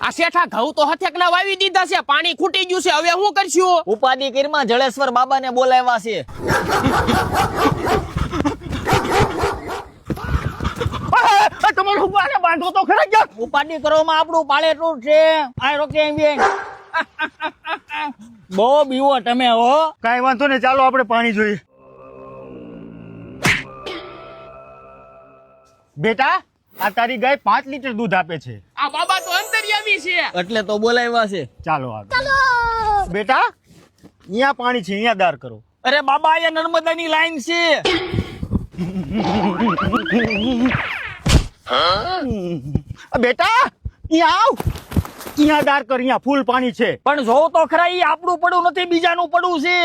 આ શેઠા ઘઉં તો હથેકના વાવી દીધા છે, પાણી ખૂટી ગયું છે, હવે શું કરશું? ઉપાધિ કીરમાં જળેશ્વર બાબાને બોલાવ્યા છે. તમારું બાને બાંધો તો ખરા ગયા. ઉપાધિ કરવામાં આપણું પાળેટું છે. આ રોકે એમ બેન. બહુ બીવો તમે હો. કાંઈ વાંધો નહીં, ચાલો આપણે પાણી જોઈએ. બેટા, આ તારી ગાય 5 લીટર દૂધ આપે છે. આ બાબા તો અંતર્યામી છે. એટલે તો બોલાવ્યા છે. ચાલો આગળ. બેટા, અહીંયા પાણી છે, અહીંયા દાર કરો. અરે બાબા, અહીંયા નર્મદાની લાઈન છે. બેટા, અહીંયા આવ. અહીંયા દાર કર, અહીંયા ફૂલ પાણી છે. પણ જોવ તો ખરા, ઈ આપણું પડું નથી, બીજાનું પડું છે.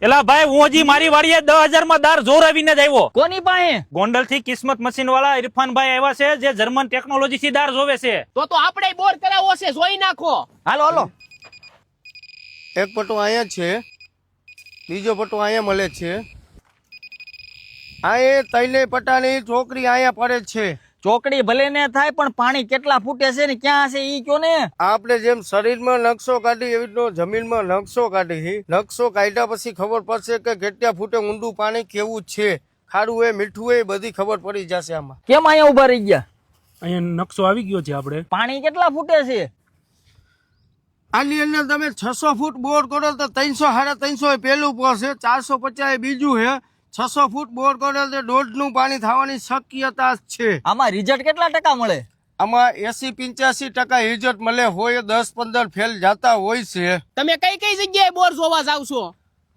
એલા ભાઈ, હું હજી મારી વાડીએ 10,000 માં દાર જોરાવીને જ આવ્યો. કોની પાસે? ગોંડલ થી કિસ્મત મશીન વાળા ઇરફાનભાઈ આવ્યા છે, જે જર્મન ટેકનોલોજી થી દાર જોવે છે. તો આપણે બોર કરાવવો છે, જોઈ નાખો. હાલો હાલો. એક પટો અહીંયા છે, બીજો પટો અહીંયા મળે છે. આ એ તૈલે પટાની છોકરી અહીંયા પડે છે. ચોકડી ભલે ને થાય, પણ પાણી કેટલા ફૂટે છે ને ક્યાં હશે ઈ કયો ને. આપણે જેમ શરીરમાં નકશો કાઢી એવી રીતનો જમીનમાં નકશો કાઢી. નકશો કાઢ્યા પછી ખબર પડશે કે કેટલા ફૂટે ઊંડું પાણી કેવું છે, ખારું હોય મીઠું હોય બધી ખબર પડી જશે આમાં. કેમ અહીંયા ઉભા રહી ગયા? અહીંયા નકશો આવી ગયો છે. આપણે પાણી કેટલા ફૂટે છે? આની અંદર તમે 600 ફૂટ બોર કરો તો 300 350 પેલું પડશે, 450 બીજું છે. 600 ફૂટ બોર કરો તો 1.5 નું પાણી થવાની શક્યતા છે. આમાં રિઝલ્ટ કેટલા ટકા મળે? આમાં 80-85% રિઝલ્ટ મળે હોય, 10-15 ફેલ જાતા હોય છે. તમે કઈ કઈ જગ્યાએ બોર જોવા જાવ છો?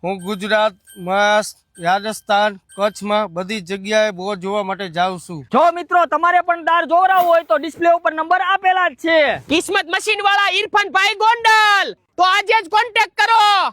હું ગુજરાત, મહારાષ્ટ્ર, રાજસ્થાન, કચ્છમાં બધી જગ્યાએ બોર જોવા માટે જાઉં છું. જો મિત્રો, તમારે પણ દાર જોવરાવો હોય તો ડિસ્પ્લે ઉપર નંબર આપેલા જ છે. કિસ્મત મશીન વાળા ઇરફાનભાઈ ગોંડલ, તો આજે જ કોન્ટેક્ટ કરો.